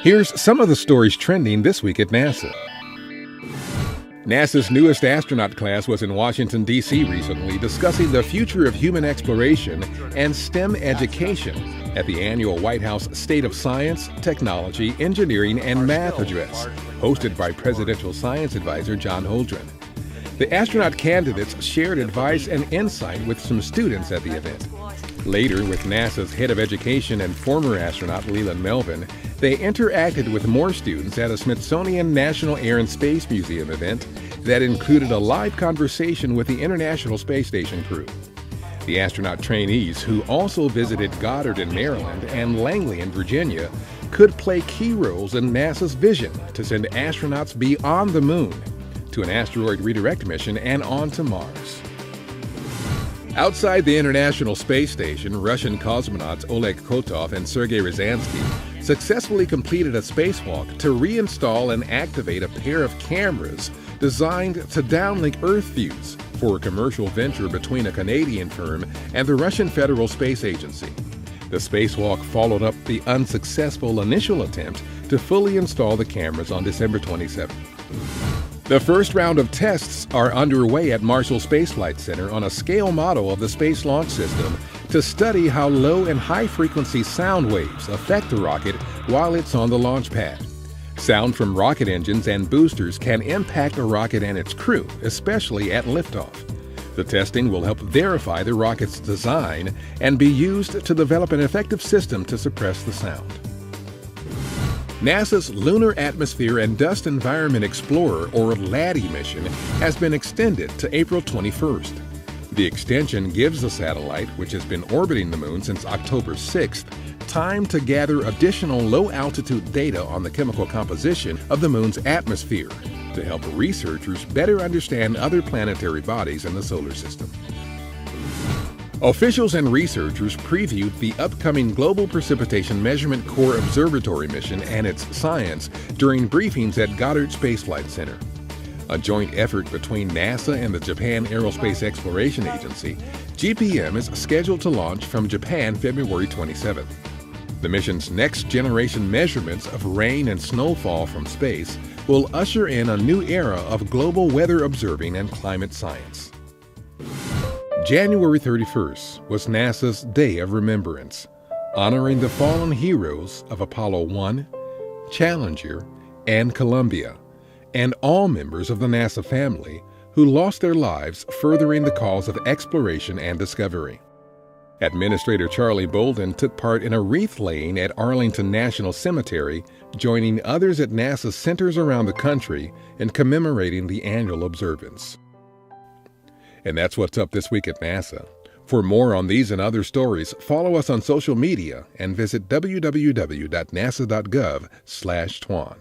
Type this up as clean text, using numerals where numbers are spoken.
Here's some of the stories trending this week at NASA. NASA's newest astronaut class was in Washington, D.C. recently, discussing the future of human exploration and STEM education at the annual White House State of Science, Technology, Engineering, and Math address, hosted by Presidential Science Advisor John Holdren. The astronaut candidates shared advice and insight with some students at the event. Later, with NASA's head of education and former astronaut Leland Melvin, they interacted with more students at a Smithsonian National Air and Space Museum event that included a live conversation with the International Space Station crew. The astronaut trainees, who also visited Goddard in Maryland and Langley in Virginia, could play key roles in NASA's vision to send astronauts beyond the moon, to an asteroid redirect mission, and on to Mars. Outside the International Space Station, Russian cosmonauts Oleg Kotov and Sergey Ryazanskiy successfully completed a spacewalk to reinstall and activate a pair of cameras designed to downlink Earth views for a commercial venture between a Canadian firm and the Russian Federal Space Agency. The spacewalk followed up the unsuccessful initial attempt to fully install the cameras on December 27. The first round of tests are underway at Marshall Space Flight Center on a scale model of the Space Launch System to study how low and high-frequency sound waves affect the rocket while it's on the launch pad. Sound from rocket engines and boosters can impact a rocket and its crew, especially at liftoff. The testing will help verify the rocket's design and be used to develop an effective system to suppress the sound. NASA's Lunar Atmosphere and Dust Environment Explorer, or LADEE mission, has been extended to April 21st. The extension gives the satellite, which has been orbiting the moon since October 6th, time to gather additional low-altitude data on the chemical composition of the moon's atmosphere to help researchers better understand other planetary bodies in the solar system. Officials and researchers previewed the upcoming Global Precipitation Measurement Core Observatory mission and its science during briefings at Goddard Space Flight Center. A joint effort between NASA and the Japan Aerospace Exploration Agency, GPM is scheduled to launch from Japan February 27th. The mission's next-generation measurements of rain and snowfall from space will usher in a new era of global weather observing and climate science. January 31st was NASA's Day of Remembrance, honoring the fallen heroes of Apollo 1, Challenger, and Columbia, and all members of the NASA family who lost their lives furthering the cause of exploration and discovery. Administrator Charlie Bolden took part in a wreath-laying at Arlington National Cemetery, joining others at NASA's centers around the country in commemorating the annual observance. And that's what's up this week at NASA. For more on these and other stories, follow us on social media and visit www.nasa.gov/twan.